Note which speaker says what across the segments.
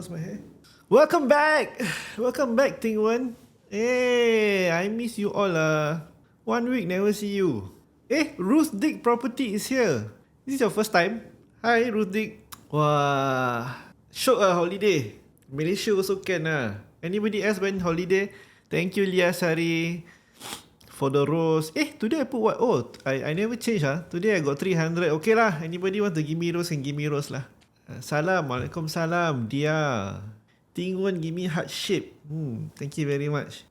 Speaker 1: how's my hair? Welcome back! Welcome back, Ting Wen. Hey, I miss you all. 1 week never see you. Ruth Dick Property is here. This is your first time? Hi, Ruth Dick. Wah, shock holiday. Malaysia also can Anybody else went holiday? Thank you, Lia Sari, for the rose. Today I put what? Oh, I never change Today I got 300. Okay lah. Anybody want to give me rose can give me rose lah. Salam, Waalaikumsalam, Dia. Ting Wen give me heart shape. Thank you very much.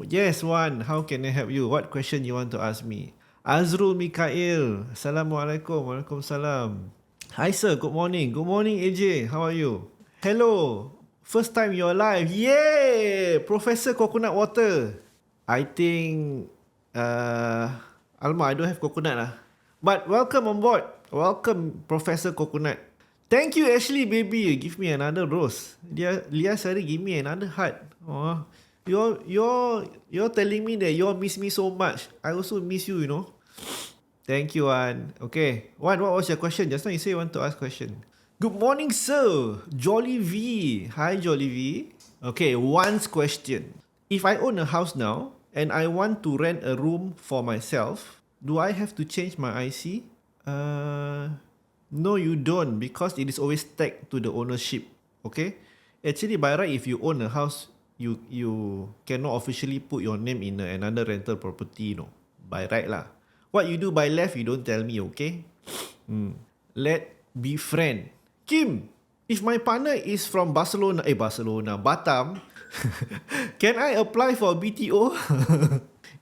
Speaker 1: Yes, Wan. How can I help you? What question you want to ask me? Azrul Mikael. Assalamualaikum. Waalaikumsalam. Hi sir, good morning. Good morning, AJ. How are you? Hello. First time you're live. Yay! Professor Coconut Water. I think Alma, I don't have coconut But welcome on board. Welcome, Professor Coconut. Thank you, Ashley, baby. You give me another rose. Lia Sari give me another heart. Oh, you're telling me that you all miss me so much. I also miss you, you know. Thank you, Wan. Okay, Wan, what was your question? Just now you say you want to ask question. Good morning, sir. Jolly V. Hi, Jolly V. Okay, Wan's question. If I own a house now and I want to rent a room for myself, do I have to change my IC? No, you don't, because it is always tagged to the ownership. Okay? Actually, by right, if you own a house, you cannot officially put your name in another rental property, by right lah. What you do by left, you don't tell me, okay? Let be friend. Kim, if my partner is from Batam, can I apply for BTO?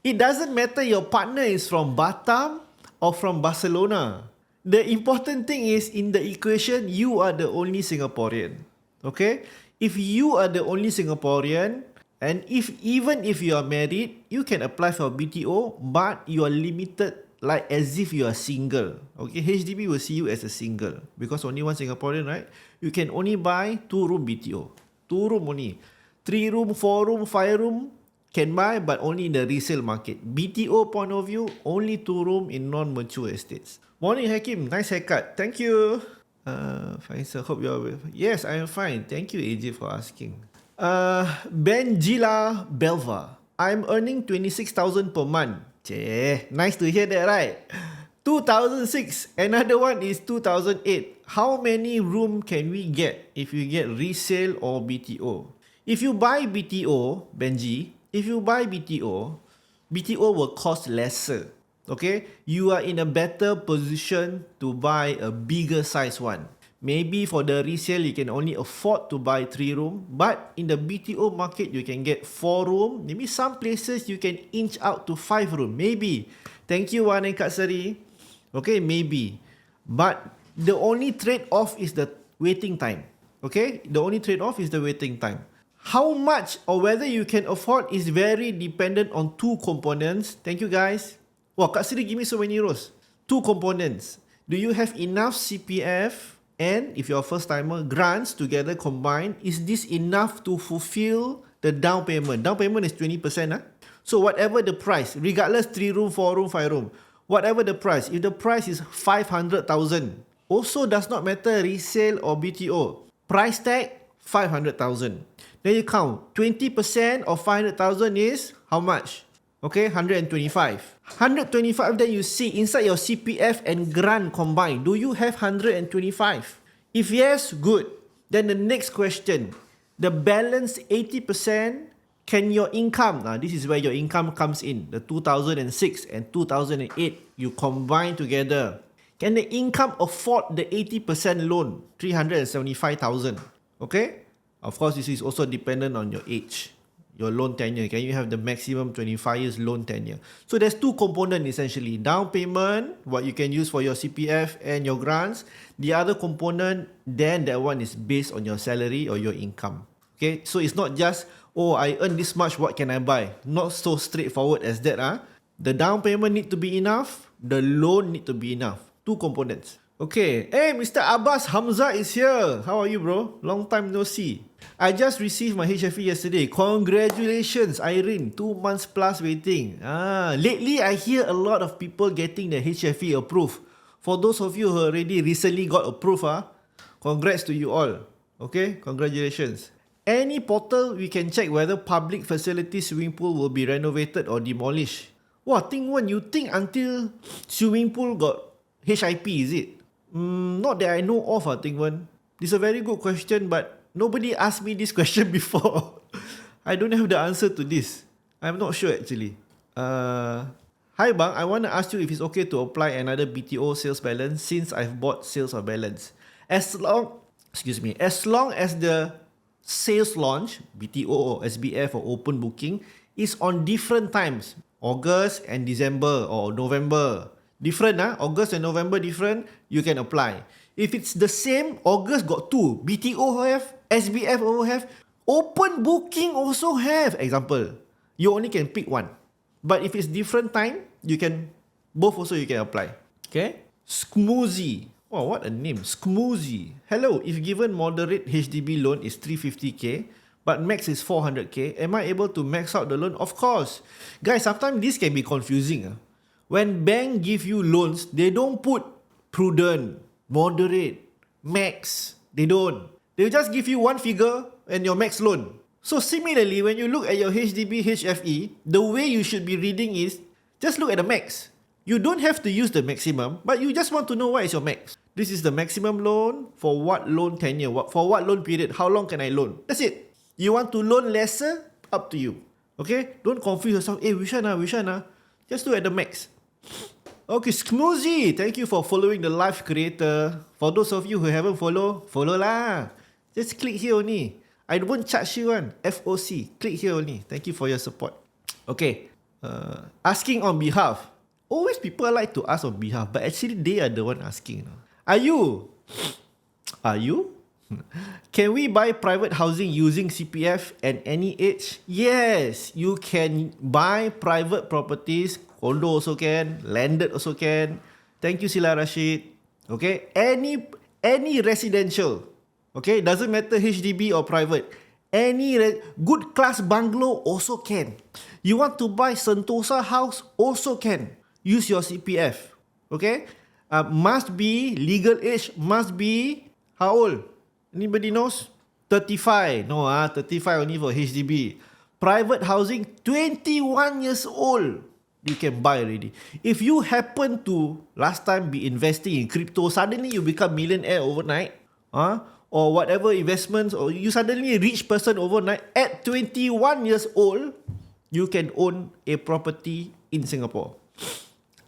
Speaker 1: It doesn't matter your partner is from Batam or from Barcelona. The important thing is in the equation, you are the only Singaporean. Okay? If you are the only Singaporean, and even if you are married, you can apply for BTO, but you are limited like as if you are single. Okay? HDB will see you as a single because only one Singaporean, right? You can only buy 2-room BTO. 2 room only. 3 room, 4 room, 5 room, can buy, but only in the resale market. BTO point of view, only 2 room in non-mature estates. Morning, Hakim. Nice haircut. Thank you. Fine, sir. Hope you're well. Yes, I am fine. Thank you, AJ, for asking. Benjila Belva. I'm earning 26,000 per month. Nice to hear that, right? 2006. Another one is 2008. How many room can we get if you get resale or BTO? If you buy BTO, Benji, BTO will cost lesser. Okay? You are in a better position to buy a bigger size one. Maybe for the resale, you can only afford to buy 3 room. But in the BTO market, you can get 4 room. Maybe some places you can inch out to 5 room. Maybe. Thank you, Wan and Katsari. Okay, maybe. But the only trade-off is the waiting time. Okay? The only trade-off is the waiting time. How much or whether you can afford is very dependent on 2 components. Thank you, guys. Wow, Kak Siri give me so many rows. 2 components. Do you have enough CPF and, if you're a first timer, grants together combined? Is this enough to fulfill the down payment? Down payment is 20%. So whatever the price, regardless 3 room, 4 room, 5 room, whatever the price, if the price is 500,000, also does not matter resale or BTO. Price tag, 500,000. Then you count, 20% of 500,000 is how much? Okay, 125. 125, then you see inside your CPF and grant combined. Do you have 125? If yes, good. Then the next question, the balance 80%, can your income, this is where your income comes in, the 2006 and 2008, you combine together. Can the income afford the 80% loan, 375,000? Okay? Of course, this is also dependent on your age, your loan tenure. Can you have the maximum 25 years loan tenure? So there's 2 components essentially. Down payment, what you can use for your CPF and your grants. The other component, then that one is based on your salary or your income. Okay, so it's not just, oh, I earn this much, what can I buy? Not so straightforward as that. The down payment need to be enough. The loan need to be enough. 2 components. Okay, hey, Mr. Abbas Hamza is here. How are you, bro? Long time no see. I just received my HFE yesterday. Congratulations, Irene. 2 months plus waiting. Lately, I hear a lot of people getting the HFE approved. For those of you who already recently got approved, congrats to you all. Okay, congratulations. Any portal we can check whether public facility swimming pool will be renovated or demolished. Wah, Ting Wen, you think until swimming pool got HIP, is it? Not that I know of, Ting Wen. This is a very good question, but nobody asked me this question before. I don't have the answer to this. I'm not sure actually. Hi bang, I want to ask you if it's okay to apply another BTO sales balance since I've bought sales of balance. As long as the sales launch, BTO or SBF or open booking, is on different times, August and December or November. Different, August and November different, you can apply. If it's the same, August got two, BTO have, SBF also have, open booking also have. Example, you only can pick one. But if it's different time, you can apply. Okay? Smoozy. Oh, what a name. Smoozy. Hello, if given moderate HDB loan is 350k, but max is 400k, am I able to max out the loan? Of course. Guys, sometimes this can be confusing. When bank give you loans, they don't put prudent, moderate, max. They don't. They just give you one figure and your max loan. So similarly, when you look at your HDB HFE, the way you should be reading is just look at the max. You don't have to use the maximum, but you just want to know what is your max. This is the maximum loan for what loan tenure, for what loan period, how long can I loan? That's it. You want to loan lesser? Up to you. Okay? Don't confuse yourself. Which one? Just look at the max. Okay, Smoozy, thank you for following the live creator. For those of you who haven't follow lah. Just click here only. I won't charge you one. FOC. Click here only. Thank you for your support. Okay. Asking on behalf. Always people like to ask on behalf, but actually they are the one asking. Are you? Can we buy private housing using CPF at any age? Yes, you can buy private properties. Condo also can. Landed also can. Thank you, Sila Rashid. Okay. Any residential. Okay, doesn't matter HDB or private. Any good class bungalow also can. You want to buy Sentosa house also can. Use your CPF. Okay, must be legal age. Must be how old? Anybody knows? 35. No, 35 only for HDB. Private housing, 21 years old. You can buy already. If you happen to last time be investing in crypto, suddenly you become millionaire overnight. Or whatever investments, or you suddenly a rich person overnight, at 21 years old, you can own a property in Singapore.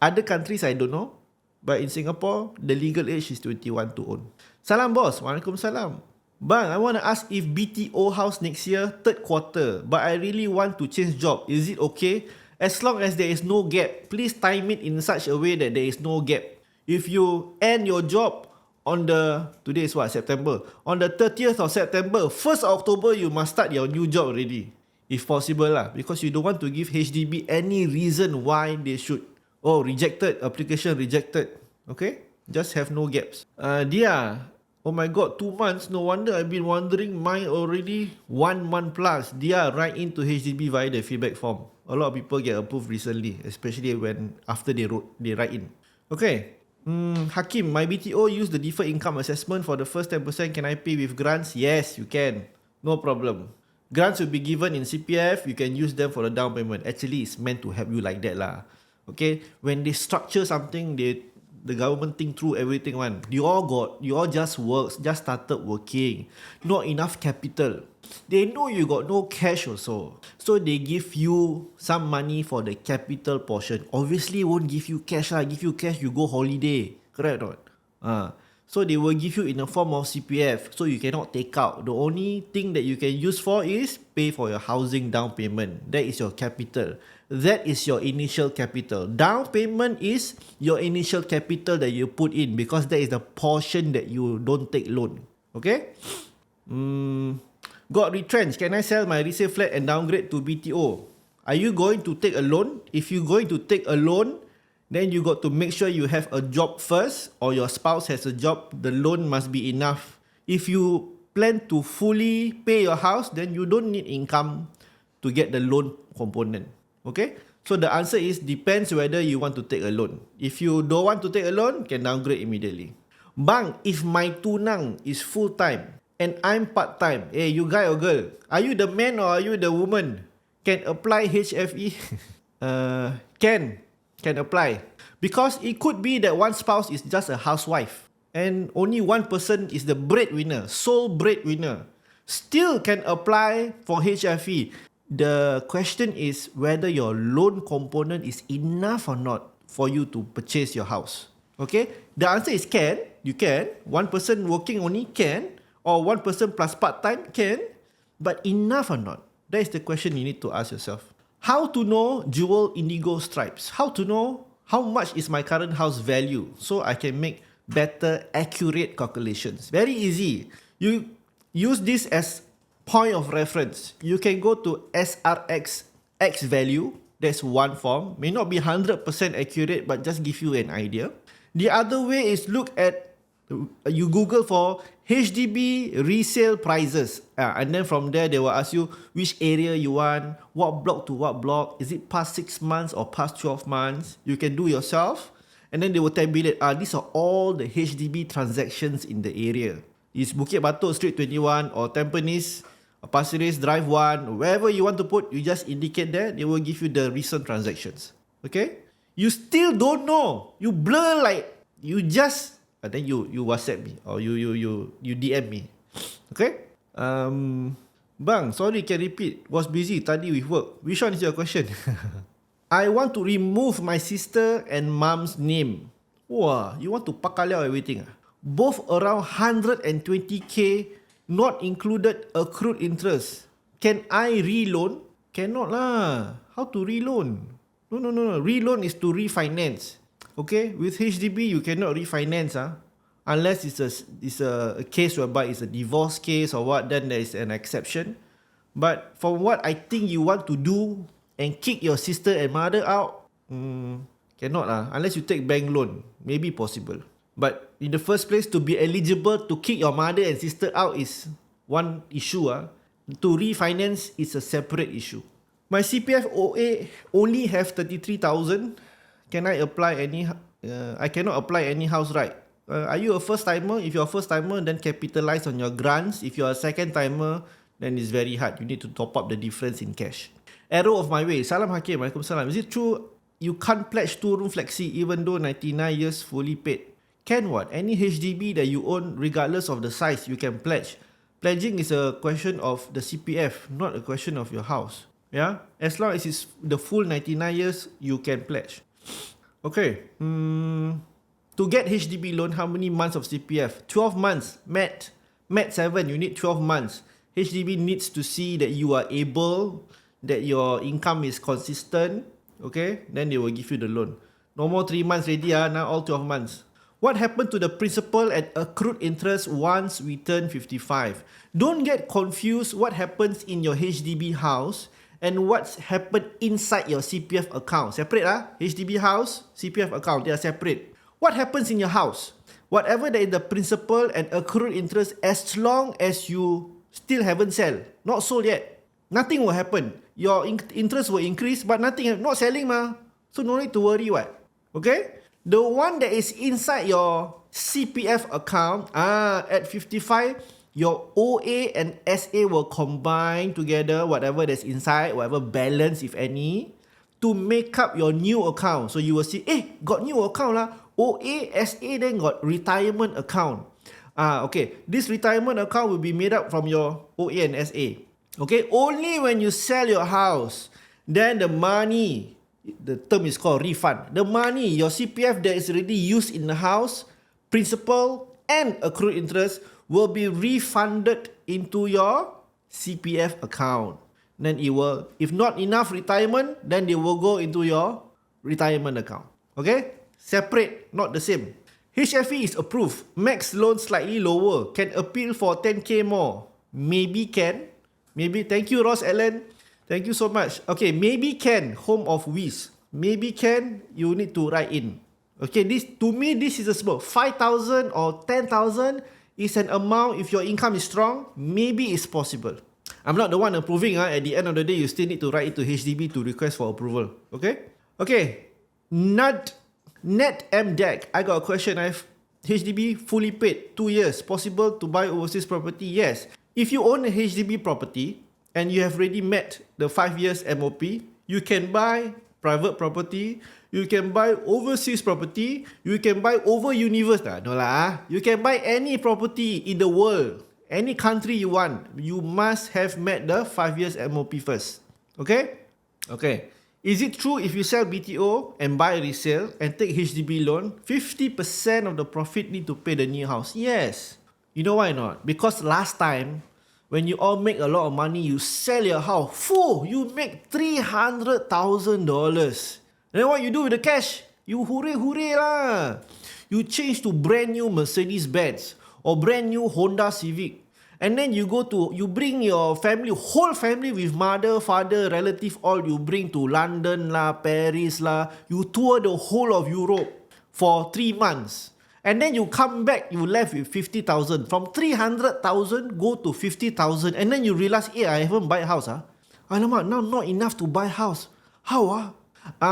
Speaker 1: Other countries, I don't know. But in Singapore, the legal age is 21 to own. Salam boss. Waalaikumsalam. Bang, I want to ask if BTO house next year, third quarter, but I really want to change job. Is it okay? As long as there is no gap, please time it in such a way that there is no gap. If you end your job on today is what, September. On the 30th of September, 1st of October, you must start your new job already. If possible lah. Because you don't want to give HDB any reason why they should. Oh, rejected, application rejected. Okay? Just have no gaps. Dia, oh my god, 2 months. No wonder I've been wondering, mine already 1 month plus. Dia, write into HDB via the feedback form. A lot of people get approved recently, especially when after they write in. Okay. Hakim, my BTO use the deferred income assessment for the first 10%. Can I pay with grants? Yes, you can. No problem. Grants will be given in CPF. You can use them for the down payment. Actually, it's meant to help you like that lah. Okay, when they structure something, the government think through everything one. You all just started working. Not enough capital. They know you got no cash also. So they give you some money for the capital portion. Obviously won't give you cash lah. Give you cash, you go holiday. Correct or not? So they will give you in the form of CPF. So you cannot take out. The only thing that you can use for is pay for your housing down payment. That is your capital. That is your initial capital. Down payment is your initial capital that you put in, because that is the portion that you don't take loan. Okay? Got retrenched. Can I sell my resale flat and downgrade to BTO? Are you going to take a loan? If you're going to take a loan, then you got to make sure you have a job first, or your spouse has a job. The loan must be enough. If you plan to fully pay your house, then you don't need income to get the loan component. Okay? So the answer is depends whether you want to take a loan. If you don't want to take a loan, can downgrade immediately. Bang, if my tunang is full time and I'm part-time. Hey, you guy or girl, are you the man or are you the woman? Can apply HFE? Can apply. Because it could be that one spouse is just a housewife and only one person is the breadwinner, sole breadwinner. Still can apply for HFE. The question is whether your loan component is enough or not for you to purchase your house. Okay? The answer is can. You can. One person working only can. Or one person plus part-time can. But enough or not? That is the question you need to ask yourself. How to know dual indigo stripes? How to know how much is my current house value so I can make better, accurate calculations? Very easy. You use this as point of reference. You can go to SRX X value. That's one form. May not be 100% accurate, but just give you an idea. The other way is look at, you Google for HDB resale prices. And then from there, they will ask you which area you want, what block to what block. Is it past 6 months or past 12 months? You can do yourself. And then they will tabulate, these are all the HDB transactions in the area. Is Bukit Batok Street 21 or Tampines, Pasir Ris Drive 1, wherever you want to put, you just indicate there, they will give you the recent transactions. Okay? You still don't know. You blur like, you just, and then you WhatsApp me or you DM me. Okay? Bang, sorry, can repeat. Was busy tadi with work. Which one is your question? I want to remove my sister and mom's name. Wah, you want to pakaliao everything? Both around 120k, not included accrued interest. Can I reloan? Cannot lah. How to reloan? No. Reloan is to refinance. Okay? With HDB, you cannot refinance. Unless it's a case whereby it's a divorce case or what, then there is an exception. But from what I think you want to do and kick your sister and mother out, cannot lah. Unless you take bank loan. Maybe possible. But in the first place, to be eligible to kick your mother and sister out is one issue. To refinance is a separate issue. My CPF OA only have 33,000. Can I apply any? I cannot apply any house right. Are you a first timer? If you're a first timer, then capitalize on your grants. If you're a second timer, then it's very hard. You need to top up the difference in cash. Arrow of my way. Salam Hakim. Waalaikumsalam. Is it true you can't pledge 2-room flexi even though 99 years fully paid? Can what? Any HDB that you own, regardless of the size, you can pledge. Pledging is a question of the CPF, not a question of your house. Yeah? As long as it's the full 99 years, you can pledge. Okay. To get HDB loan, how many months of CPF? 12 months. MAT 7, you need 12 months. HDB needs to see that you are able, that your income is consistent. Okay? Then they will give you the loan. No more 3 months ready, now all 12 months. What happened to the principal and accrued interest once we turn 55? Don't get confused what happens in your HDB house and what's happened inside your CPF account. Separate HDB house, CPF account, they are separate. What happens in your house? Whatever that is the principal and accrued interest, as long as you still haven't sold, not sold yet, nothing will happen. Your interest will increase, but nothing, not selling so no need to worry what. Okay? The one that is inside your CPF account, at 55, your OA and SA will combine together, whatever that's inside, whatever balance, if any, to make up your new account. So you will see, got new account OA, SA, then got retirement account. Okay, this retirement account will be made up from your OA and SA. Okay, only when you sell your house, then the money, the term is called refund. The money, your CPF that is already used in the house, principal and accrued interest will be refunded into your CPF account. Then it will, if not enough retirement, then they will go into your retirement account. Okay? Separate, not the same. HFE is approved. Max loan slightly lower. Can appeal for 10k more. Maybe can. Maybe. Thank you, Ross Allen. Thank you so much. Okay, maybe can. Home of Wiz. Maybe can. You need to write in. Okay, this to me, this is a small. 5,000 or 10,000 is an amount. If your income is strong, maybe it's possible. I'm not the one approving. At the end of the day, you still need to write it to HDB to request for approval. Okay? Okay. Net MDEC. I got a question. HDB fully paid, 2 years. Possible to buy overseas property? Yes. If you own a HDB property and you have already met the 5 years MOP, you can buy private property, you can buy overseas property, you can buy over universe. No lah. You can buy any property in the world, any country you want. You must have met the 5 years MOP first. Okay? Okay. Is it true if you sell BTO and buy resale and take HDB loan, 50% of the profit need to pay the new house? Yes. You know why not? Because last time, when you all make a lot of money, you sell your house, you make $300,000. Then what you do with the cash? You hooray lah. You change to brand new Mercedes-Benz or brand new Honda Civic. And then you bring your family, whole family with mother, father, relative, all you bring to London lah, Paris lah. You tour the whole of Europe for 3 months. And then you come back, you left with 50,000. From 300,000, go to 50,000. And then you realize, I haven't buy a house. Alamak, now not enough to buy house. How?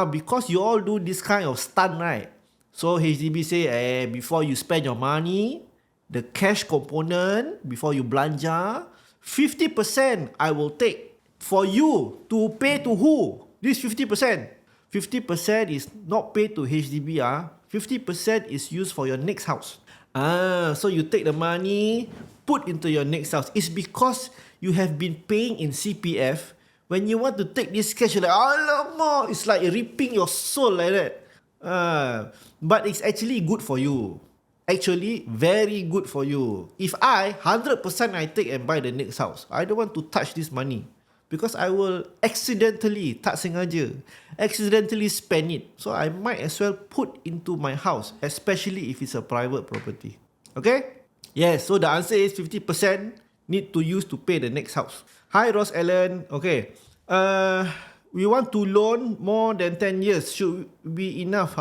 Speaker 1: Because you all do this kind of stunt, right? So HDB say, before you spend your money, the cash component, before you belanja, 50% I will take for you to pay to who? This 50%. 50% is not paid to HDB. 50% is used for your next house. So you take the money, put into your next house. It's because you have been paying in CPF. When you want to take this cash, you're like, alamak, it's like ripping your soul like that. But it's actually good for you. Actually, very good for you. If 100% I take and buy the next house, I don't want to touch this money. Because I will accidentally, tak sengaja, accidentally spend it. So I might as well put into my house, especially if it's a private property. Okay? Yes, so the answer is 50% need to use to pay the next house. Hi, Ross Allen. Okay. We want to loan more than 10 years. Should be enough?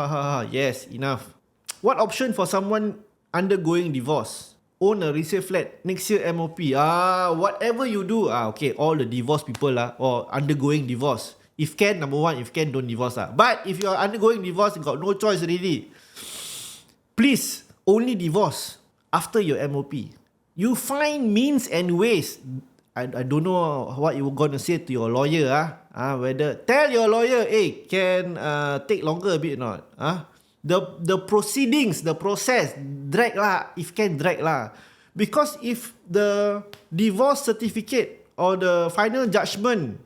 Speaker 1: Yes, enough. What option for someone undergoing divorce? Own a resale flat, next year MOP. Whatever you do. Okay, all the divorced people or undergoing divorce. If can, number one, if can, don't divorce. But if you are undergoing divorce, you got no choice already. Please, only divorce after your MOP. You find means and ways. I don't know what you're going to say to your lawyer. Whether tell your lawyer, can take longer a bit or not. The proceedings, the process, drag lah. If can, drag lah. Because if the divorce certificate or the final judgment,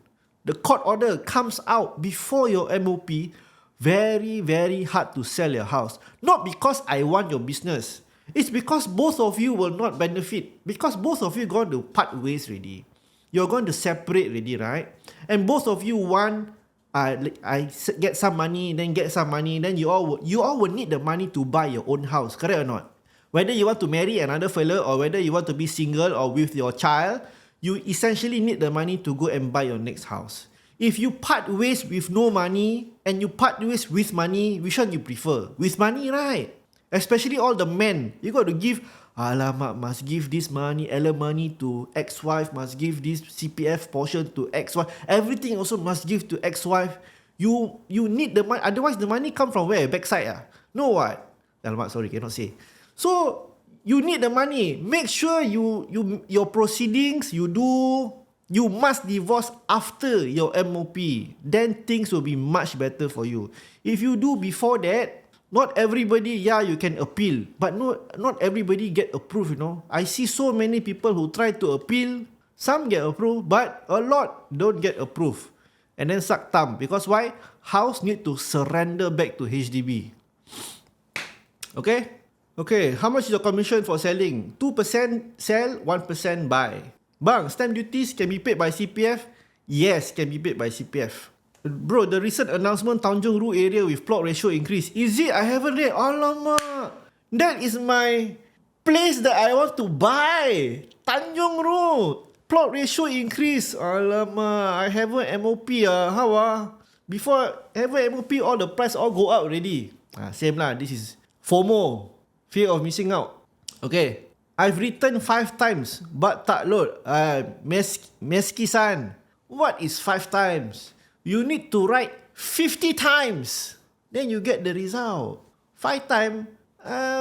Speaker 1: the court order comes out before your MOP, very, very hard to sell your house. Not because I want your business. It's because both of you will not benefit. Because both of you are going to part ways already. You're going to separate already, right? And both of you want I get some money, then get some money, then you all will need the money to buy your own house, correct or not? Whether you want to marry another fella or whether you want to be single or with your child, you essentially need the money to go and buy your next house. If you part ways with no money and you part ways with money, which one you prefer? With money, right? Especially all the men, you got to give, alamak, must give this money, money to ex-wife, must give this CPF portion to ex-wife, everything also must give to ex-wife. You need the money, otherwise the money come from where? Backside? No what? Alamak, sorry, cannot say. So, you need the money. Make sure your proceedings, you must divorce after your MOP. Then things will be much better for you. If you do before that, not everybody, you can appeal. But not everybody get approved, you know. I see so many people who try to appeal. Some get approved, but a lot don't get approved. And then suck thumb. Because why? House need to surrender back to HDB. Okay, how much is your commission for selling? 2% sell, 1% buy. Bang, stamp duties can be paid by CPF? Yes, can be paid by CPF. Bro, the recent announcement Tanjung Ru area with plot ratio increase. Is it? I haven't read. Alamak. That is my place that I want to buy. Tanjung Ru. Plot ratio increase. Alamak. I haven't MOP. How? Before haven't MOP, all the price all go up already. Same lah. This is FOMO. Fear of missing out. Okay. I've written 5 times but tak load. Meski-san. What is 5 times? You need to write 50 times. Then you get the result. 5 times,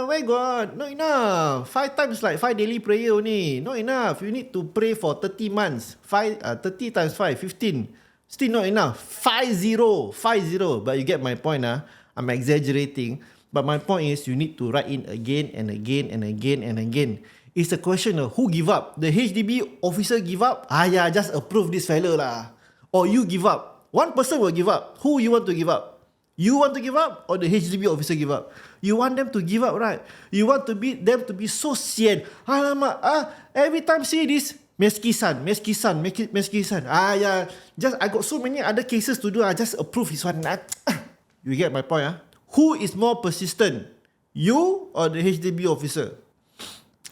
Speaker 1: Where got? Not enough. 5 times like 5 daily prayer only. Not enough. You need to pray for 30 months. 30 times 5, 15. Still not enough. 50. But you get my point. I'm exaggerating. But my point is you need to write in again and again and again and again. It's a question of who give up. The HDB officer give up? Yeah, just approve this fella lah. Or you give up. One person will give up. Who you want to give up? You want to give up or the HDB officer give up? You want them to give up, right? You want them to be so sian. Alamak, every time see this, meskisan. Yeah, just I got so many other cases to do. I just approve his one. You get my point, Who is more persistent? You or the HDB officer?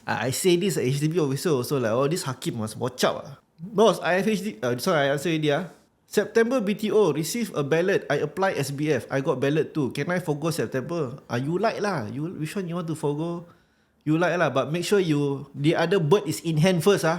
Speaker 1: I say this HDB officer also like, this Hakim must watch out. Boss, I have sorry, I answer already. September BTO, receive a ballot. I apply SBF. I got ballot too. Can I forgo September? You like lah. Which one you want to forgo? You like lah. But make sure the other bird is in hand first.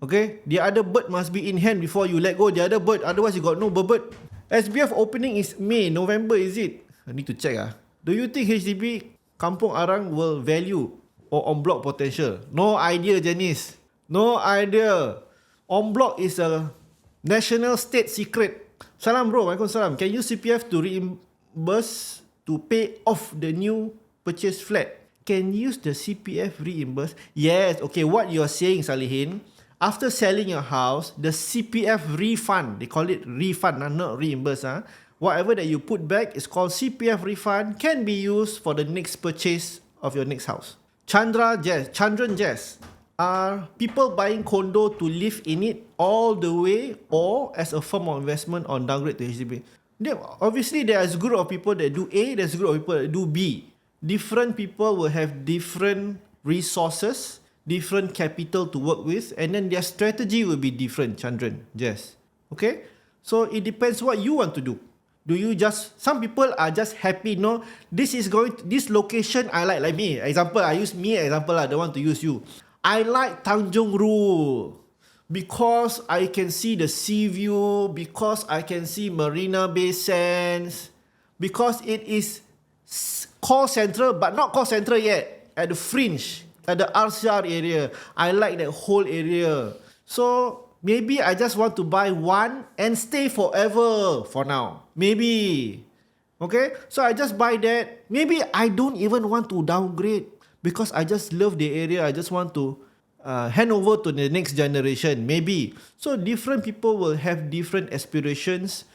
Speaker 1: Okay? The other bird must be in hand before you let go the other bird. Otherwise you got no bird. SBF opening is May, November is it? I need to check. Do you think HDB Kampung Arang will value or on block potential? No idea, Janice. No idea. On block is a national state secret. Salam bro, Waalaikumsalam. Can use CPF to reimburse to pay off the new purchase flat? Can use the CPF reimburse? Yes. Okay, what you are saying, Salihin, after selling your house, the CPF refund, they call it refund, not reimburse. Whatever that you put back is called CPF refund, can be used for the next purchase of your next house. Chandran Jess. Are people buying condo to live in it all the way or as a form of investment on downgrade to HDB? Obviously, there's a group of people that do A, there's a group of people that do B. Different people will have different resources, different capital to work with, and then their strategy will be different, Chandran. Yes. Okay? So it depends what you want to do. Some people are just happy, this location I like me. Example, I use me example, I don't want to use you. I like Tanjung Ru because I can see the sea view, because I can see Marina Bay Sands, because it is call central but not call central yet, at the fringe, at the RCR area. I like that whole area. So maybe I just want to buy one and stay forever for now. Maybe. Okay? So I just buy that. Maybe I don't even want to downgrade because I just love the area. I just want to hand over to the next generation. Maybe. So different people will have different aspirations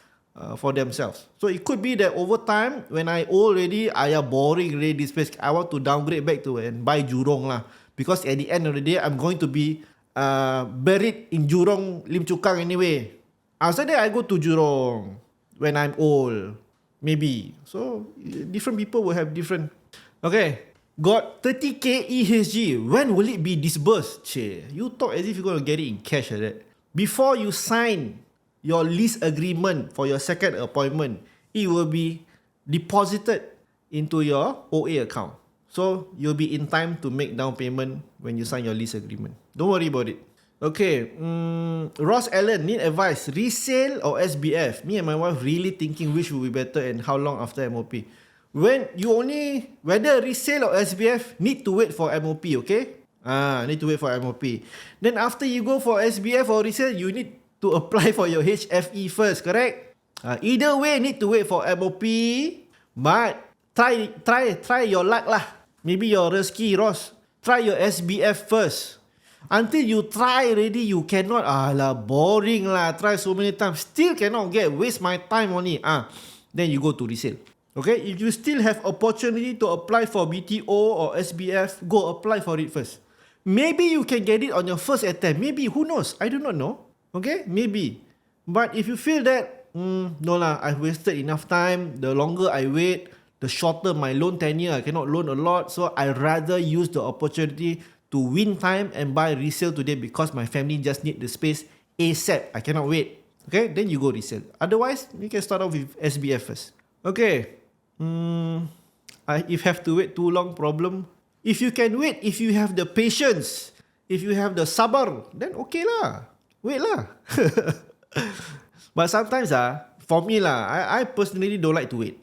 Speaker 1: for themselves. So it could be that over time, when I old already, I am boring already this place. I want to downgrade back to and buy Jurong lah. Because at the end of the day, I'm going to be buried in Jurong Lim Chu Kang anyway. After that, I go to Jurong when I'm old. Maybe. So different people will have different. Okay. Got 30k EHG. When will it be disbursed? Che, you talk as if you're going to get it in cash like that. Before you sign your lease agreement for your second appointment, it will be deposited into your OA account. So you'll be in time to make down payment when you sign your lease agreement. Don't worry about it. Okay, Ross Allen, need advice. Resale or SBF? Me and my wife really thinking which will be better and how long after MOP. Whether resale or SBF, need to wait for MOP, okay? Need to wait for MOP. Then after you go for SBF or resale, you need to apply for your HFE first, correct? Either way, need to wait for MOP. But try your luck lah. Maybe your rezeki, Ross. Try your SBF first. Until you try already, you cannot. Boring lah. Try so many times. Still cannot get. Waste my time only. Then you go to resale. Okay, if you still have opportunity to apply for BTO or SBF, go apply for it first. Maybe you can get it on your first attempt. Maybe, who knows? I do not know. Okay, maybe. But if you feel that, no lah, I've wasted enough time. The longer I wait, the shorter my loan tenure. I cannot loan a lot. So I rather use the opportunity to win time and buy resale today because my family just need the space ASAP. I cannot wait. Okay, then you go resale. Otherwise, you can start off with SBF first. Okay. If have to wait too long, problem. If you can wait, if you have the patience, if you have the sabar, then okay lah. Wait lah. But sometimes for me lah, I personally don't like to wait.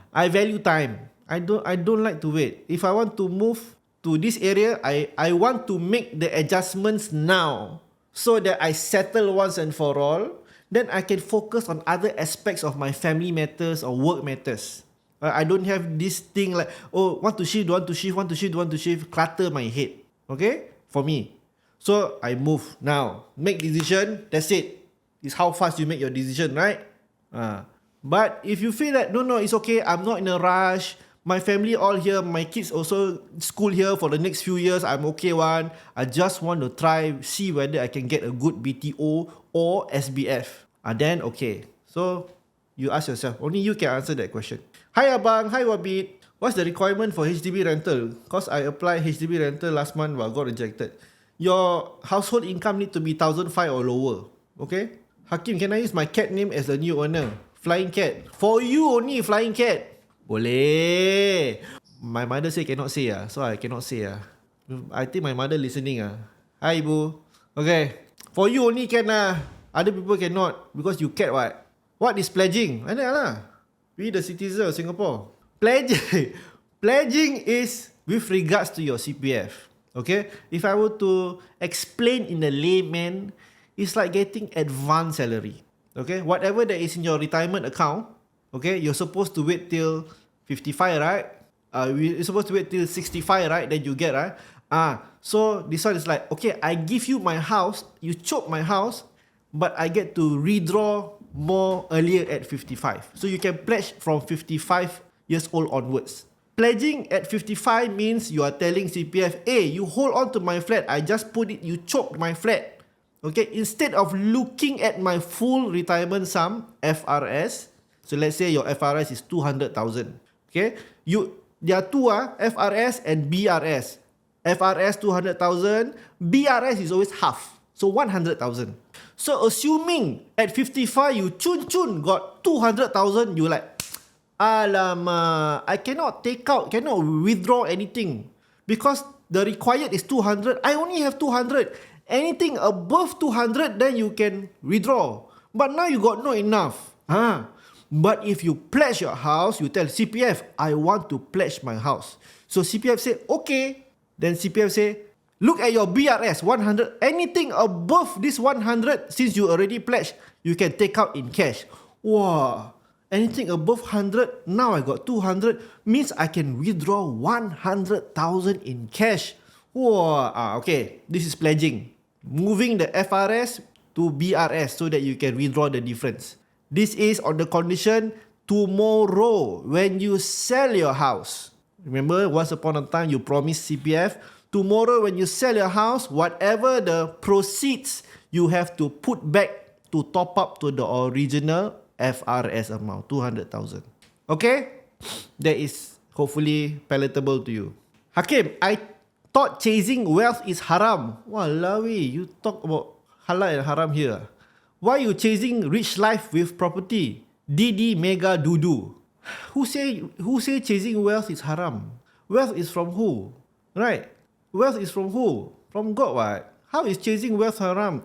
Speaker 1: I value time. I don't like to wait. If I want to move to this area, I want to make the adjustments now so that I settle once and for all. Then I can focus on other aspects of my family matters or work matters. I don't have this thing like, oh, want to shift, want to shift, want to shift, want to shift, clutter my head. Okay? For me. So I move now. Make decision, that's it. It's how fast you make your decision, right? But if you feel that, no, it's okay, I'm not in a rush, my family all here, my kids also school here for the next few years, I'm okay one. I just want to try, see whether I can get a good BTO or SBF. Then okay. So you ask yourself, only you can answer that question. Hi Abang, hi Wabit. What's the requirement for HDB rental? Because I applied HDB rental last month but got rejected. Your household income need to be 1,500 or lower. Okay? Hakim, can I use my cat name as the new owner? Flying cat. For you only, flying cat. Boleh. My mother say cannot say so I cannot say I think my mother listening Hi Ibu. Okay. For you only can Other people cannot because you cat what? What is pledging? Lah. We the citizen of Singapore. Pledging is with regards to your CPF. Okay? If I were to explain in a layman, it's like getting advance salary. Okay? Whatever that is in your retirement account, okay, you're supposed to wait till 55, right? You're supposed to wait till 65, right? Then you get, right? So this one is like, okay, I give you my house, you chop my house, but I get to redraw more earlier at 55. So you can pledge from 55 years old onwards. Pledging at 55 means you are telling CPF, hey, you hold on to my flat, I just put it, you chopped my flat. Okay, instead of looking at my full retirement sum, FRS, so let's say your FRS is 200,000. Okay, there are two FRS and BRS. FRS 200,000, BRS is always half, so 100,000. So assuming at 55 you chun got 200,000, you like, alamak, I cannot take out, cannot withdraw anything because the required is 200. I only have 200. Anything above 200, then you can withdraw. But now you got not enough. But if you pledge your house, you tell CPF, I want to pledge my house. So CPF say, okay. Then CPF say, look at your BRS, 100. Anything above this 100, since you already pledged, you can take out in cash. Wow. Anything above 100, now I got 200, means I can withdraw 100,000 in cash. Wow. Okay, this is pledging. Moving the FRS to BRS so that you can withdraw the difference. This is on the condition tomorrow when you sell your house. Remember, once upon a time you promised CPF, tomorrow when you sell your house, whatever the proceeds you have to put back to top up to the original FRS amount, 200,000. Okay? That is hopefully palatable to you. Hakim, I thought chasing wealth is haram. Walawi, you talk about halal and haram here. Why you chasing rich life with property? Didi Mega Dudu. Who say chasing wealth is haram? Wealth is from who? Right? Wealth is from who? From God, what? How is chasing wealth haram?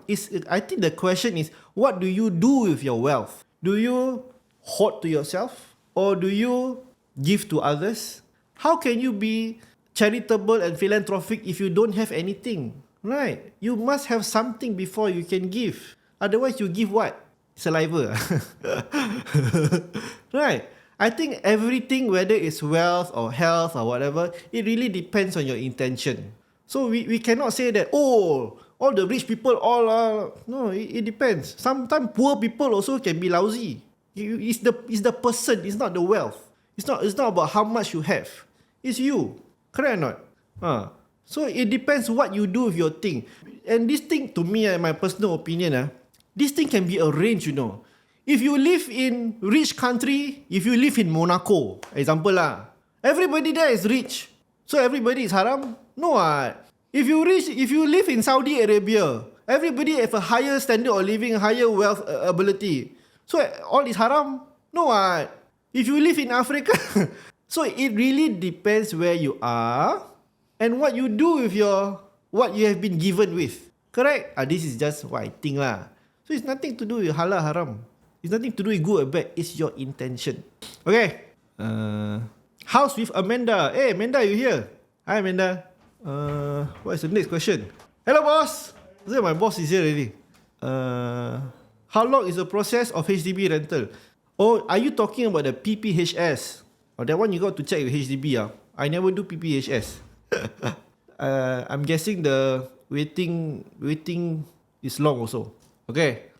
Speaker 1: I think the question is, what do you do with your wealth? Do you hoard to yourself? Or do you give to others? How can you be charitable and philanthropic if you don't have anything? Right? You must have something before you can give. Otherwise, you give what? Saliva. Right? I think everything, whether it's wealth or health or whatever, it really depends on your intention. So we cannot say that, oh, all the rich people all are... No, it depends. Sometimes poor people also can be lousy. It's the person, it's not the wealth. It's not about how much you have. It's you. Correct or not? So it depends what you do with your thing. And this thing, to me, my personal opinion, this thing can be arranged, you know. If you live in rich country, if you live in Monaco, example everybody there is rich. So everybody is haram? No. If you live in Saudi Arabia, everybody have a higher standard of living, higher wealth ability. So all is haram? No. If you live in Africa, so it really depends where you are and what you do with what you have been given with. Correct? This is just what I think So it's nothing to do with halal haram. It's nothing to do with good or bad. It's your intention. Okay. House with Amanda. Hey, Amanda, you here? Hi, Amanda. What is the next question? Hello, boss. My boss is here already. How long is the process of HDB rental? Oh, are you talking about the PPHS? Oh, that one you got to check with HDB. I never do PPHS. I'm guessing the waiting is long also. Okay.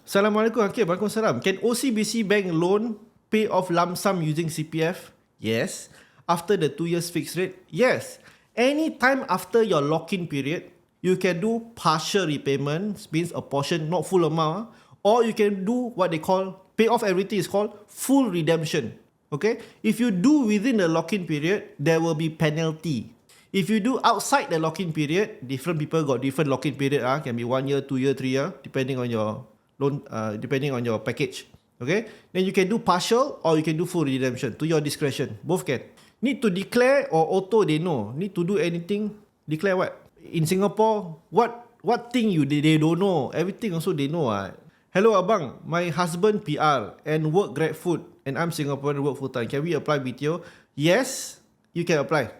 Speaker 1: Assalamualaikum Hakim. Waalaikumsalam. Can OCBC bank loan pay off lump sum using CPF? Yes. After the 2 years fixed rate? Yes. Any time after your lock-in period, you can do partial repayment, means a portion, not full amount, or you can do what they call, pay off everything is called full redemption. Okay? If you do within the lock-in period, there will be penalty. If you do outside the lock-in period, different people got different lock-in period. Can be 1 year, 2 year, 3 year, depending on your loan, depending on your package. Okay? Then you can do partial or you can do full redemption to your discretion. Both can. Need to declare or auto, they know. Need to do anything, declare what? In Singapore, what thing they don't know? Everything also they know. Hello abang, my husband PR and work Grab food and I'm Singaporean, work full time. Can we apply BTO? Yes, you can apply.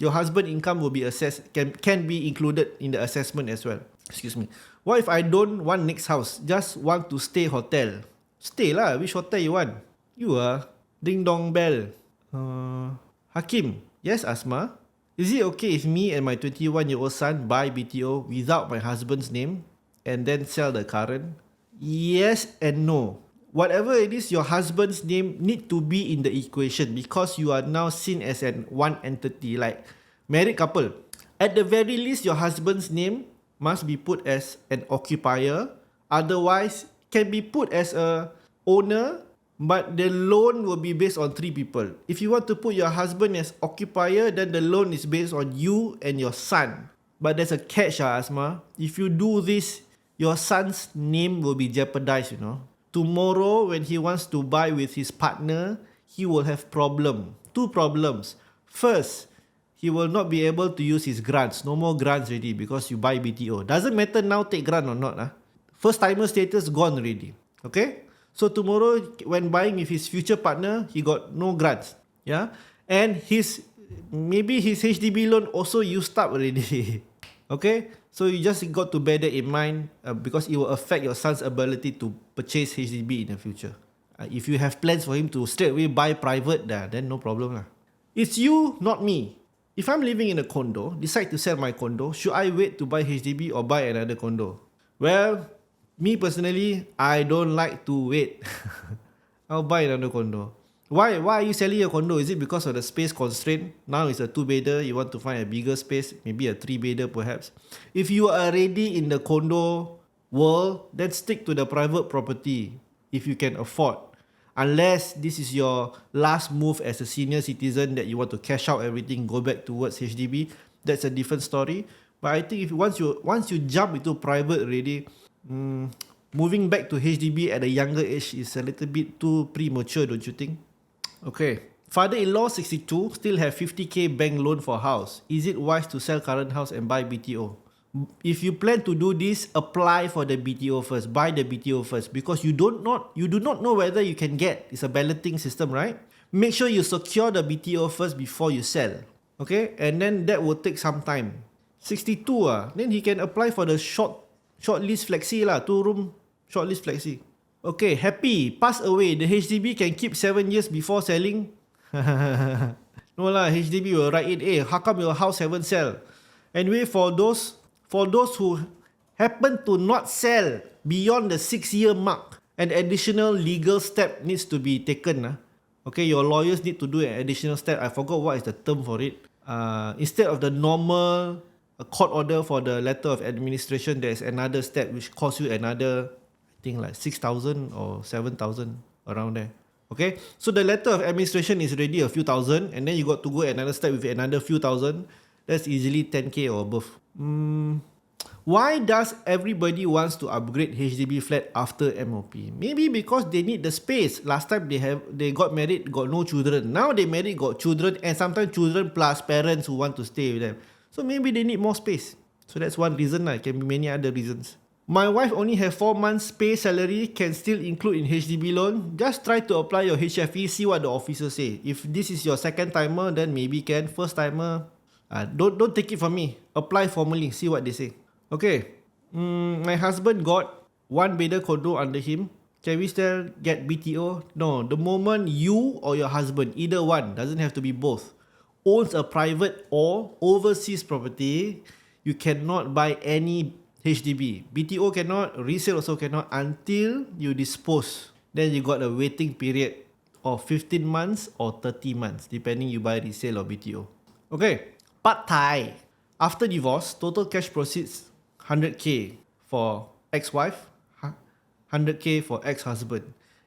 Speaker 1: Your husband income will be assessed, can be included in the assessment as well. Excuse me. What if I don't want next house, just want to stay hotel? Stay lah. Which hotel you want? You ding dong bell. Hakim. Yes, Asma. Is it okay if me and my 21-year-old son buy BTO without my husband's name and then sell the current? Yes and no. Whatever it is, your husband's name need to be in the equation because you are now seen as one entity, like married couple. At the very least, your husband's name must be put as an occupier. Otherwise, can be put as a owner, but the loan will be based on 3 people. If you want to put your husband as occupier, then the loan is based on you and your son. But there's a catch, Asma. If you do this, your son's name will be jeopardized, you know. Tomorrow, when he wants to buy with his partner, he will have 2 problems. First, he will not be able to use his grants. No more grants already because you buy BTO. Doesn't matter now take grant or not. First timer status gone already. Okay? So tomorrow, when buying with his future partner, he got no grants. Yeah? And maybe his HDB loan also used up already. Okay? So you just got to bear that in mind because it will affect your son's ability to purchase HDB in the future. If you have plans for him to straight away buy private, then no problem. It's you, not me. If I'm living in a condo, decide to sell my condo, should I wait to buy HDB or buy another condo? Well, me personally, I don't like to wait. I'll buy another condo. Why are you selling your condo? Is it because of the space constraint? Now it's a 2-bedder, you want to find a bigger space, maybe a 3-bedder perhaps. If you are already in the condo world, then stick to the private property if you can afford. Unless this is your last move as a senior citizen that you want to cash out everything, go back towards HDB, that's a different story. But I think if once you jump into private already, moving back to HDB at a younger age is a little bit too premature, don't you think? Okay. Father-in-law 62 still have 50k bank loan for house. Is it wise to sell current house and buy BTO? If you plan to do this, apply for the BTO first. Buy the BTO first because you do not know whether you can get. It's a balloting system, right? Make sure you secure the BTO first before you sell. Okay? And then that will take some time. 62 then he can apply for the short lease Flexi 2 room short lease Flexi. Okay, happy, pass away. The HDB can keep 7 years before selling. No lah, HDB will write it. How come your house haven't sell? Anyway, for those who happen to not sell beyond the 6-year mark, an additional legal step needs to be taken. Okay, your lawyers need to do an additional step. I forgot what is the term for it. Instead of the normal court order for the letter of administration, there is another step which costs you another, I think like 6,000 or 7,000 around there. Okay, so the letter of administration is already a few thousand, and then you got to go another step with another few thousand. That's easily 10k or above. Why does everybody wants to upgrade HDB flat after MOP? Maybe because they need the space. Last time they got married, got no children. Now they married, got children, and sometimes children plus parents who want to stay with them. So maybe they need more space. So that's one reason. It can be many other reasons. My wife only have 4 months pay salary, can still include in HDB loan. Just try to apply your HFE, see what the officer say. If this is your second timer, then maybe can. First timer, don't take it from me. Apply formally, see what they say. Okay. My husband got 1 bedder condo under him. Can we still get BTO? No. The moment you or your husband, either one, doesn't have to be both, owns a private or overseas property, you cannot buy any HDB. BTO cannot, resale also cannot until you dispose. Then you got a waiting period of 15 months or 30 months, depending you buy resale or BTO. Okay, Pad Thai. After divorce, total cash proceeds 100k for ex-wife, 100k for ex-husband.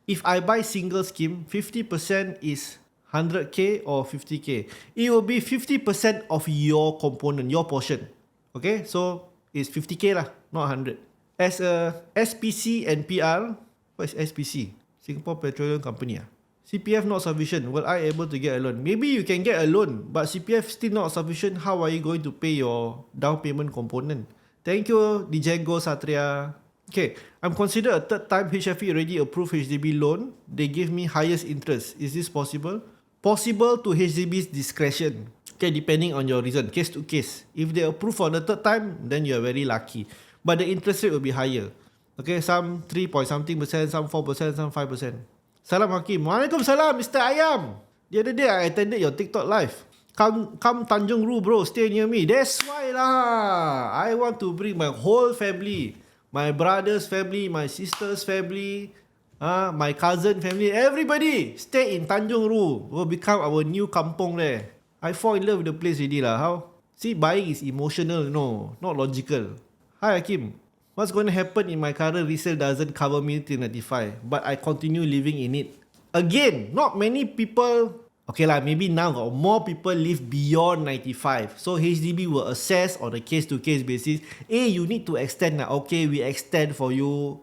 Speaker 1: If I buy single scheme, 50% is 100k or 50k. It will be 50% of your component, your portion. Okay, so it's 50k lah, not 100. As a SPC and PR, what is SPC? Singapore Petroleum Company. CPF not sufficient. Will I able to get a loan? Maybe you can get a loan, but CPF still not sufficient. How are you going to pay your down payment component? Thank you, Dijango Satria. Okay, I'm considered a third time HFE already approved HDB loan. They give me highest interest. Is this possible? Possible to HDB's discretion. Okay, depending on your reason, case to case. If they approve for the third time, then you are very lucky. But the interest rate will be higher. Okay, some 3 point something%, some 4%, some 5%. Salam Hakim. Waalaikumsalam, Mr. Ayam. The other day I attended your TikTok live. Come Tanjung Ru, bro. Stay near me. That's why lah. I want to bring my whole family. My brother's family, my sister's family, my cousin family. Everybody stay in Tanjung Ru. Will become our new kampong there. I fall in love with the place already lah. How? See, buying is emotional, no, not logical. Hi Hakim, what's going to happen if my current resale doesn't cover me till 95, but I continue living in it? Again, not many people. Okay lah, maybe now got more people live beyond 95. So HDB will assess on a case-to-case basis. You need to extend now. Okay, we extend for you.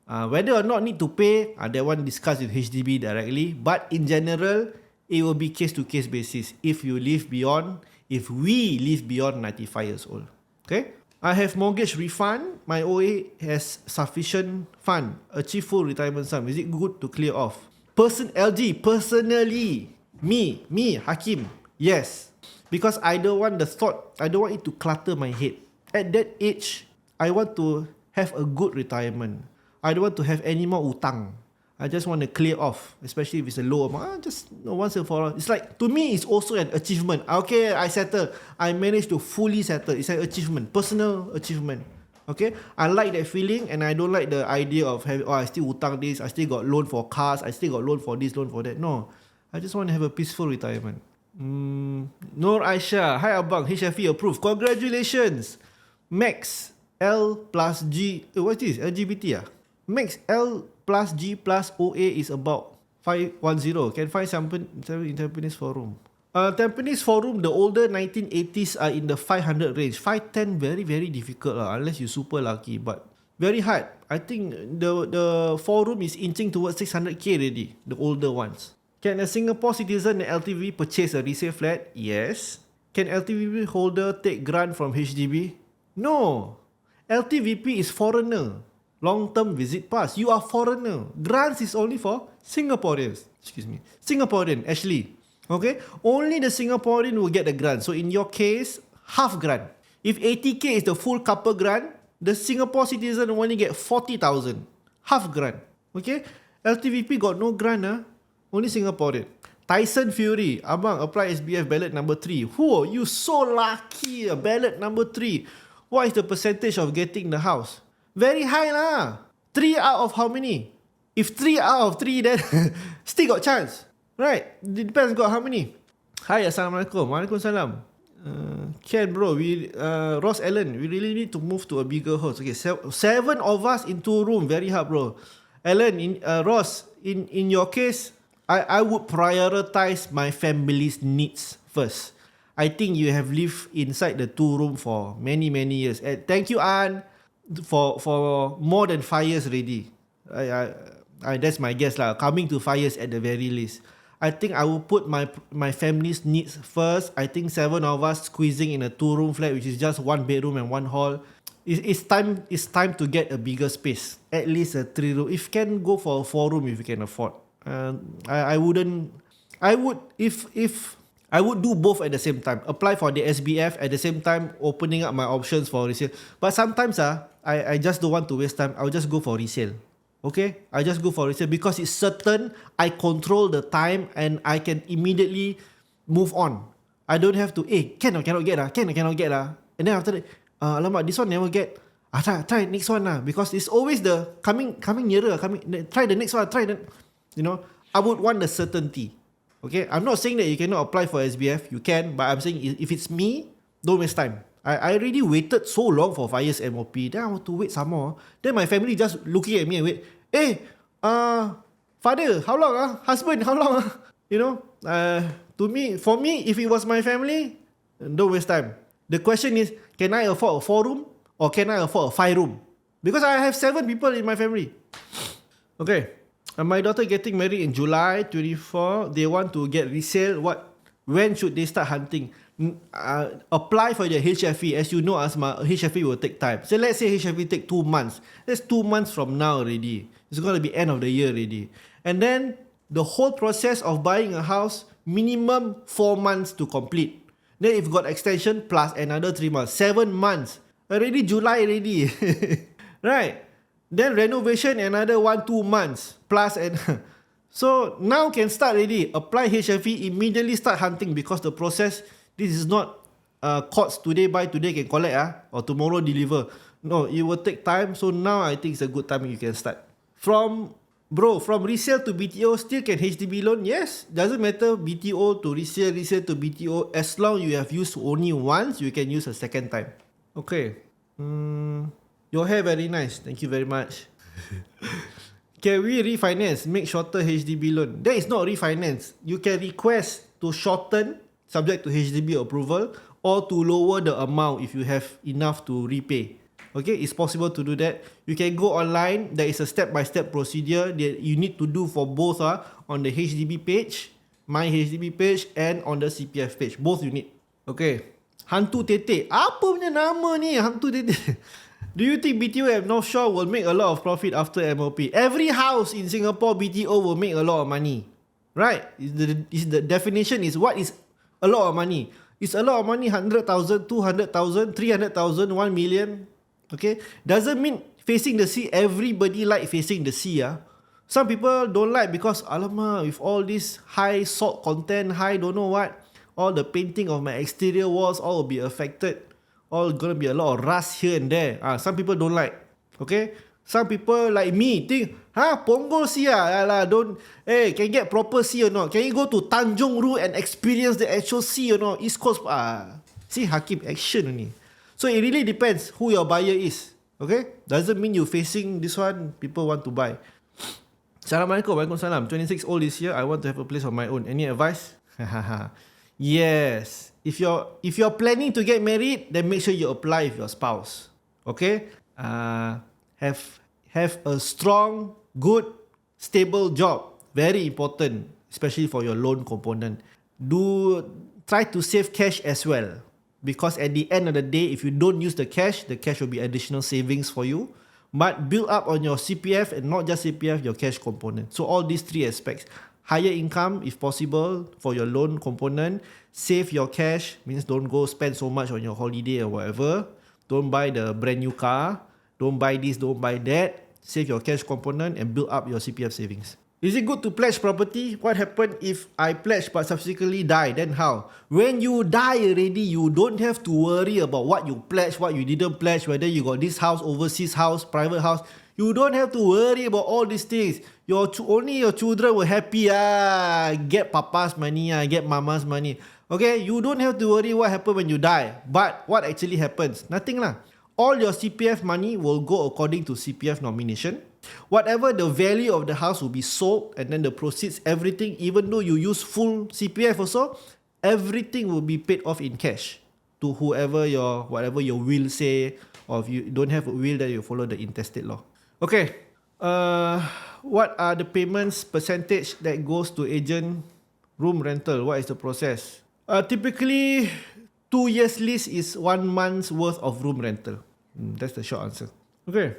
Speaker 1: Whether or not need to pay, that one discuss with HDB directly. But in general, it will be case-to-case basis. If we live beyond 95 years old. Okay? I have mortgage refund. My OA has sufficient fund. Achieve full retirement sum. Is it good to clear off? LG, personally, me, Hakim, yes. Because I don't want it to clutter my head. At that age, I want to have a good retirement. I don't want to have any more utang. I just want to clear off, especially if it's a low amount. Just once and for all. It's like, to me, it's also an achievement. Okay, I settle. I managed to fully settle. It's an achievement, personal achievement. Okay, I like that feeling, and I don't like the idea of having, I still utang this, I still got loan for cars, I still got loan for this, loan for that. No, I just want to have a peaceful retirement. Nur Aisha, hi Abang, HFE approved. Congratulations. Max L plus G. What's this? LGBT. Max L plus G plus OA is about 510. Can find something in Tampines Forum. Tampines Forum, the older 1980s are in the 500 range. 510 very, very difficult unless you're super lucky. But very hard. I think the Forum is inching towards 600k already. The older ones. Can a Singapore citizen and LTV purchase a resale flat? Yes. Can LTV holder take grant from HDB? No. LTVP is foreigner. Long-term visit pass. You are foreigner. Grants is only for Singaporeans. Singaporean, Ashley. Okay? Only the Singaporean will get the grant. So in your case, half grant. If 80k is the full couple grant, the Singapore citizen will only get 40,000. Half grant. Okay? LTVP got no grant. Only Singaporean. Tyson Fury. Abang, apply SBF ballot number 3. Whoa, you so lucky. Ballot number 3. What is the percentage of getting the house? Very high lah. 3 out of how many? If 3 out of 3, then still got chance. Right? It depends got how many. Hi, Assalamualaikum. Waalaikumsalam. Ken bro, Ross Allen, we really need to move to a bigger house. Okay, 7 of us in 2 room. Very hard bro. Alan, Ross, in your case, I would prioritize my family's needs first. I think you have lived inside the 2 room for many, many years. And thank you, Anne. For more than 5 years already. That's my guess lah. Coming to 5 years at the very least. I think I will put my family's needs first. I think 7 of us squeezing in a 2 room flat, which is just 1 bedroom and 1 hall. It's time to get a bigger space. At least a 3 room. If can go for a 4 room if you can afford. I wouldn't. I would if I would do both at the same time. Apply for the SBF at the same time opening up my options for resale. But sometimes I just don't want to waste time. I'll just go for resale. Okay? I just go for resale because it's certain. I control the time and I can immediately move on. I don't have to can or cannot get Can or cannot get And then after that, alamak, this one never get. Try next one because it's always the coming nearer. Try the next one. I would want the certainty. Okay, I'm not saying that you cannot apply for SBF. You can, but I'm saying if it's me, don't waste time. I already waited so long for 5 years MOP. Then I want to wait some more. Then my family just looking at me and wait. Hey, father, how long? Husband, how long? For me, if it was my family, don't waste time. The question is, can I afford a 4 room or can I afford a 5 room? Because I have 7 people in my family. Okay. My daughter getting married in July 24. They want to get resale. When should they start hunting? Apply for the HFE. As you know, Asma, HFE will take time. So let's say HFE take 2 months. That's 2 months from now already. It's going to be end of the year already. And then the whole process of buying a house, minimum 4 months to complete. Then if you got extension, plus another 3 months. 7 months. Already July already. Right? Then renovation another 1-2 months plus so now can start already. Apply HFE, immediately start hunting because the process, this is not courts today buy today can collect or tomorrow deliver. No, it will take time. So now I think it's a good time you can start. From resale to BTO, still can HDB loan? Yes, doesn't matter BTO to resale to BTO, as long you have used only once, you can use a second time. Okay. Your hair very nice. Thank you very much. Can we refinance? Make shorter HDB loan. That is not refinance. You can request to shorten, subject to HDB approval, or to lower the amount if you have enough to repay. Okay, it's possible to do that. You can go online. There is a step-by-step procedure that you need to do for both on the HDB page, my HDB page, and on the CPF page. Both you need. Okay. Hantu Tete. Apa punya nama ni? Hantu Tete. Do you think BTO at North Shore will make a lot of profit after MOP? Every house in Singapore BTO will make a lot of money. Right? The definition is what is a lot of money. It's a lot of money, 100,000, 200,000, 300,000, 1 million. Okay? Doesn't mean facing the sea, everybody like facing the sea. Some people don't like because, alamak, with all this high salt content, high don't know what, all the painting of my exterior walls all will be affected. All gonna be a lot of rust here and there. Some people don't like. Okay? Some people like me think, Punggol sea don't, can get proper sea or not? Can you go to Tanjung Ru and experience the actual sea or not? East Coast, see Hakim action only. So it really depends who your buyer is. Okay? Doesn't mean you facing this one, people want to buy. Assalamualaikum, Waalaikumsalam. 26 old this year, I want to have a place of my own. Any advice? Yes. If you're planning to get married, then make sure you apply with your spouse. Okay? Have a strong, good, stable job. Very important, especially for your loan component. Try to save cash as well. Because at the end of the day, if you don't use the cash will be additional savings for you. But build up on your CPF and not just CPF, your cash component. So all these 3 aspects. Higher income if possible for your loan component. Save your cash, means don't go spend so much on your holiday or whatever. Don't buy the brand new car. Don't buy this, don't buy that. Save your cash component and build up your CPF savings. Is it good to pledge property? What happens if I pledge but subsequently die? Then how? When you die already, you don't have to worry about what you pledged, what you didn't pledge, whether you got this house, overseas house, private house. You don't have to worry about all these things. Only your children will happy. Get papa's money, get mama's money. Okay, you don't have to worry what happens when you die. But what actually happens? Nothing lah. All your CPF money will go according to CPF nomination. Whatever the value of the house will be sold, and then the proceeds, everything, even though you use full CPF also, everything will be paid off in cash to whatever your will say, or if you don't have a will, then you follow the intestate law. Okay, what are the payments percentage that goes to agent room rental? What is the process? Typically, 2 years lease is 1 month's worth of room rental. That's the short answer. Okay.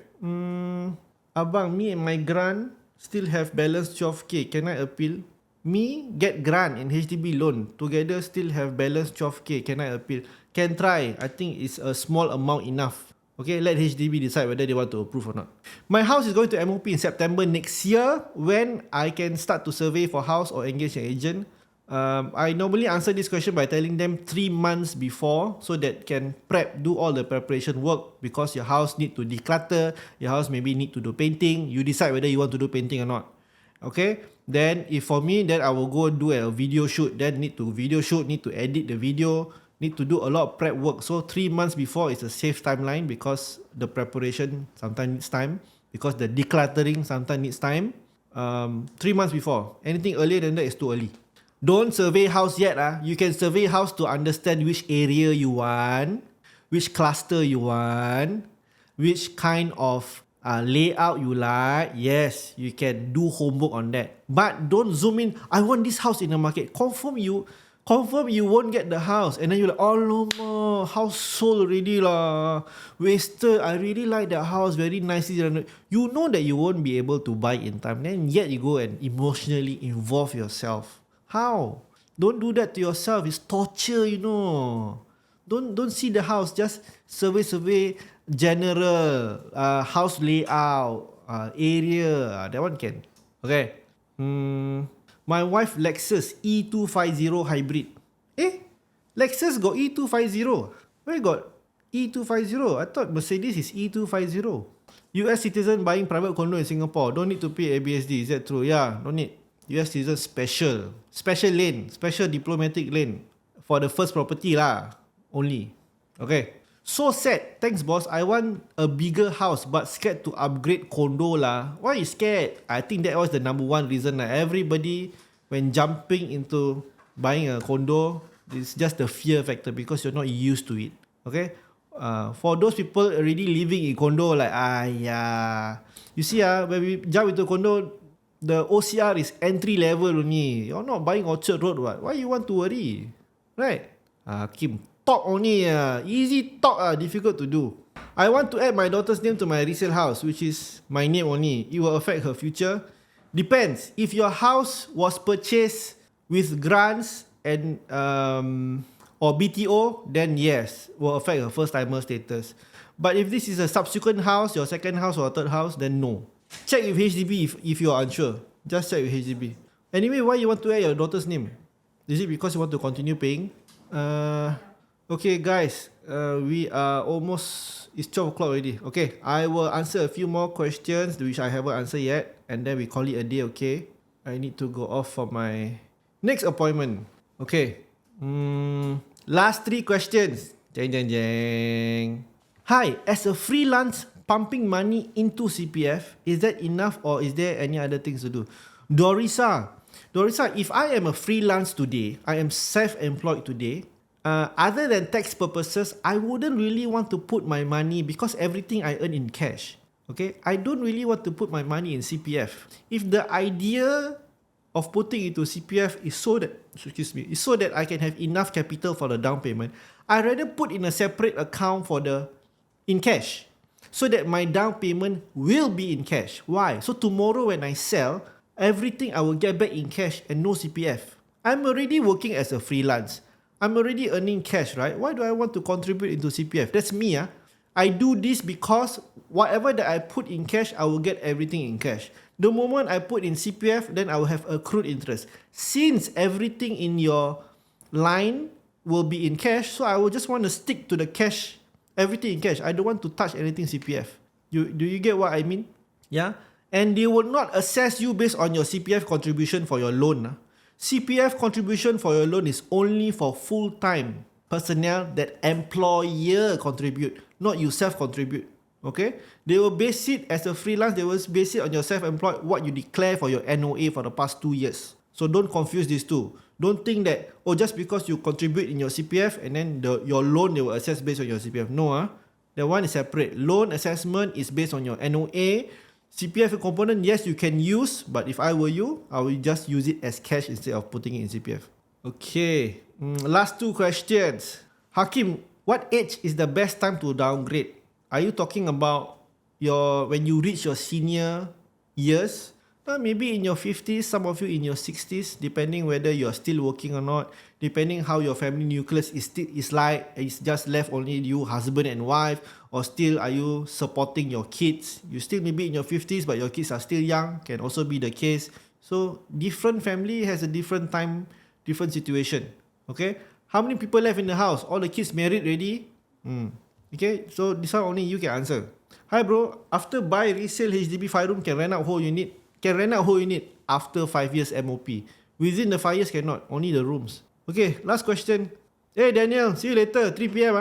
Speaker 1: Abang, me and my grant still have balance 12k. Can I appeal? Me get grant and HDB loan together still have balance 12k. Can I appeal? Can try. I think it's a small amount enough. Okay, let HDB decide whether they want to approve or not. My house is going to MOP in September next year. When I can start to survey for house or engage an agent? I normally answer this question by telling them 3 months before so that can do all the preparation work, because your house need to declutter, your house maybe need to do painting. You decide whether you want to do painting or not. Okay, then if for me, then I will go do a video shoot. Then need to video shoot, need to edit the video, need to do a lot of prep work. So 3 months before is a safe timeline, because the preparation sometimes needs time, because the decluttering sometimes needs time. 3 months before. Anything earlier than that is too early. Don't survey house yet. You can survey house to understand which area you want, which cluster you want, which kind of layout you like. Yes, you can do homework on that. But don't zoom in. I want this house in the market. Confirm you won't get the house. And then you're like, oh no, house sold already lah. Wasted. I really like that house. Very nicely done. You know that you won't be able to buy in time. Then yet you go and emotionally involve yourself. How? Don't do that to yourself. It's torture, you know. Don't see the house. Just survey general house layout, area. That one can. Okay. My wife Lexus E250 hybrid. Lexus got E250. Where got E250? I thought Mercedes is E250. US citizen buying private condo in Singapore. Don't need to pay ABSD. Is that true? Yeah, don't need. US citizen special lane, special diplomatic lane for the first property lah only. Okay. So sad. Thanks boss. I want a bigger house but scared to upgrade condo lah. Why you scared? I think that was the number one reason lah. Everybody when jumping into buying a condo, it's just the fear factor because you're not used to it. Okay. For those people already living in condo, like you see when we jump into condo, the OCR is entry level only. You're not buying Orchard Road, what? Why you want to worry? Right? Kim, talk only. Easy talk, difficult to do. I want to add my daughter's name to my resale house, which is my name only. It will affect her future. Depends. If your house was purchased with grants and or BTO, then yes, will affect her first timer status. But if this is a subsequent house, your second house or third house, then no. Check with HDB if you are unsure. Just check with HDB. Anyway, why you want to add your daughter's name? Is it because you want to continue paying? Okay guys, we are almost, it's 12 o'clock already. Okay, I will answer a few more questions which I haven't answered yet, and then we call it a day, okay? I need to go off for my next appointment. Okay. Last 3 questions. Jeng jeng jeng. Hi, as a freelance pumping money into CPF, is that enough or is there any other things to do? Dorisa, if I am a freelance today, I am self-employed today, other than tax purposes, I wouldn't really want to put my money because everything I earn in cash. Okay, I don't really want to put my money in CPF. If the idea of putting into CPF is so that I can have enough capital for the down payment, I rather put in a separate account in cash, so that my down payment will be in cash. Why? So tomorrow when I sell, everything I will get back in cash and no CPF. I'm already working as a freelance. I'm already earning cash, right? Why do I want to contribute into CPF? That's me. I do this because whatever that I put in cash, I will get everything in cash. The moment I put in CPF, then I will have accrued interest. Since everything in your line will be in cash, so I will just want to stick to the cash. Everything in cash. I don't want to touch anything CPF. Do you get what I mean? Yeah? And they will not assess you based on your CPF contribution for your loan. CPF contribution for your loan is only for full-time personnel that employer contribute, not you self-contribute. Okay? They will base it as a freelance, they will base it on your self-employed, what you declare for your NOA for the past 2 years. So don't confuse these two. Don't think that, just because you contribute in your CPF and then your loan they will assess based on your CPF. No, that one is separate. Loan assessment is based on your NOA. CPF component, yes, you can use, but if I were you, I will just use it as cash instead of putting it in CPF. Okay, last 2 questions. Hakim, what age is the best time to downgrade? Are you talking about when you reach your senior years? Maybe in your 50s, some of you in your 60s, depending whether you're still working or not, depending how your family nucleus is like, it's just left only you, husband and wife, or still are you supporting your kids? You still maybe in your 50s, but your kids are still young, can also be the case. So different family has a different time, different situation. Okay, how many people left in the house? All the kids married already? Okay, so this one only you can answer. Hi bro, after buy resale HDB 5 room can rent out whole unit. Can rent out whole unit after 5 years MOP. Within the 5 years cannot, only the rooms. Okay, last question. Hey Daniel, see you later, 3 p.m.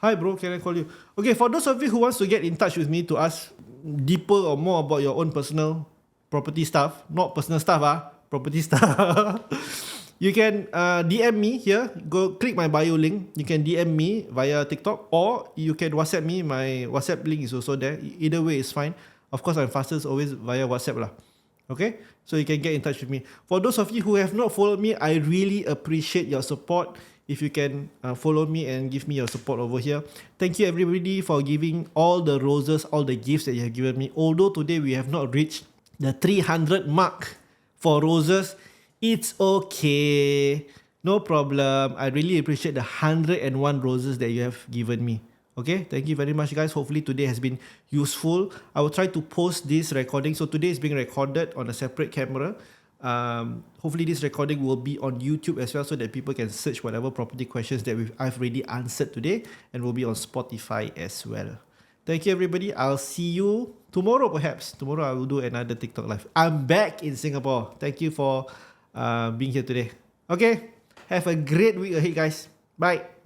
Speaker 1: Hi bro, can I call you? Okay, for those of you who wants to get in touch with me to ask deeper or more about your own personal property stuff, not personal stuff, property stuff. You can DM me here. Go click my bio link. You can DM me via TikTok, or you can WhatsApp me. My WhatsApp link is also there. Either way is fine. Of course, I'm fastest always via WhatsApp lah. Okay, so you can get in touch with me. For those of you who have not followed me, I really appreciate your support. If you can follow me and give me your support over here. Thank you everybody for giving all the roses, all the gifts that you have given me. Although today we have not reached the 300 mark for roses, it's okay. No problem. I really appreciate the 101 roses that you have given me. Okay, thank you very much guys. Hopefully today has been useful. I will try to post this recording. So today is being recorded on a separate camera. Hopefully this recording will be on YouTube as well, so that people can search whatever property questions that I've already answered today, and will be on Spotify as well. Thank you everybody. I'll see you tomorrow perhaps. Tomorrow I will do another TikTok live. I'm back in Singapore. Thank you for being here today. Okay, have a great week ahead guys. Bye.